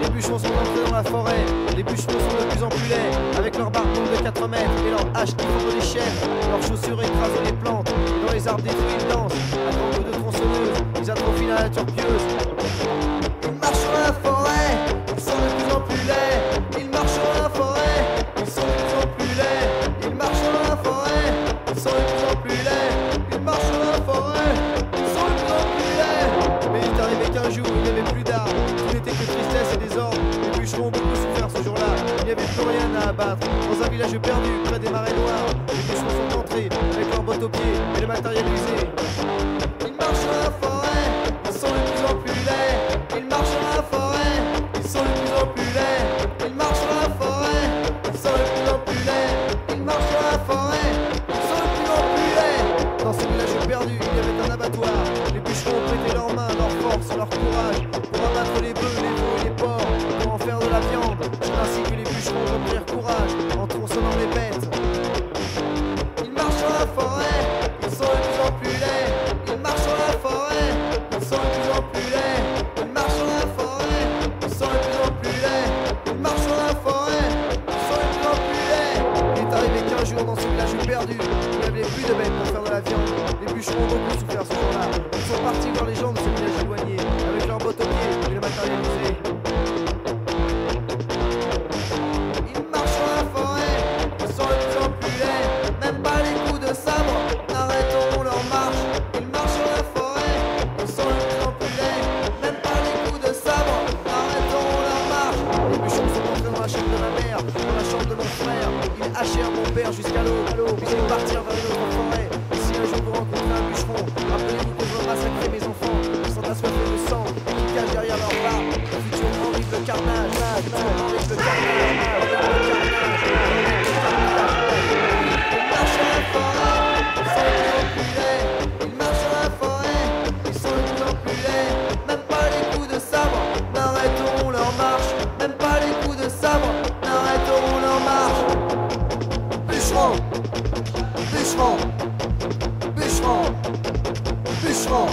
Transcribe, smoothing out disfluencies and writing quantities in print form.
Les bûcherons sont entrés dans la forêt, les bûcherons sont de plus en plus laids, avec leurs barbons de 4 mètres et leurs haches qui font des chaînes, leurs chaussures écrasent les plantes, et dans les arbres détruits ils dansent, à grands coups de tronçonneuse, ils atrophient la nature pieuse. Ils marchent dans la forêt, ils sont de plus en plus laids, ils marchent dans la forêt, ils sont de plus en plus laids, ils marchent dans la forêt, ils sont de plus en plus laids, ils marchent dans la forêt, ils sont de plus en plus laids. Mais il est arrivé qu'un jour il n'y avait plus d'arbres, tout n'était que tristesse et désordre. Les bûcherons ont beaucoup souffert ce jour-là, il n'y avait plus rien à abattre. Dans un village perdu, près des marais noirs, les bûcherons sont entrés avec leurs bottes aux pieds et le matériel usé. Ils marchent dans la forêt, ils sont de plus en plus laids. Ils marchent dans la forêt, ils sont de plus en plus laids. Ils marchent dans la forêt, ils sont de plus en plus laids. Ils marchent dans la forêt, ils sont de plus en plus laids. Dans ce village perdu, il y avait un abattoir. Les bûcherons ont prêté leurs mains, leur force, leur courage pour abattre les bœufs, les veaux et les porcs, pour en faire de la viande. C'est ainsi que les bûcherons reprirent courage en tronçonnant les bêtes. Ils marchent dans la forêt, ils sont de plus en plus laids. Ils marchent dans la forêt, ils sont de plus en plus laids. Ils marchent dans la forêt, ils sont de plus en plus laids. Ils marchent dans la forêt, ils sont de plus en plus laids. Il est arrivé qu'un jour dans ce village perdu, il n'y avait plus de bêtes pour faire de la viande. Les bûcherons ont beaucoup souffert ce jour-là. Ils sont partis voir les gens de ce village éloigné, avec leurs bottes aux pieds et le matériel usé. Ils marchent dans la forêt, ils sont de plus en plus laids. Même pas les coups de sabre n'arrêteront leur marche. Ils marchent dans la forêt, ils sont de plus en plus laids. Même pas les coups de sabre n'arrêteront leur marche. Les bûcherons sont entrés dans la chambre de ma mère, dans la chambre de mon frère. Ils hachèrent mon père jusqu'à l'eau, puis ils partirent vers une autre forêt. Et si un jour vous rencontrez un bûcheron, rappelez-vous que je veux massacrer mes enfants. Ils sont assoiffés de sang et qui cachent derrière leur barbe un futur horrible carnage, un futur horrible carnage, horrible carnage, horrible carnage. Ils marchent dans la forêt, ils sont de plus en plus laids. Ils marchent dans la forêt, ils sont de plus en plus laids. Même pas les coups de sabre n'arrêteront leur marche. Même pas les coups de sabre n'arrêteront leur marche. Bûcheron, bûcheron, bûcheron, bûcheron.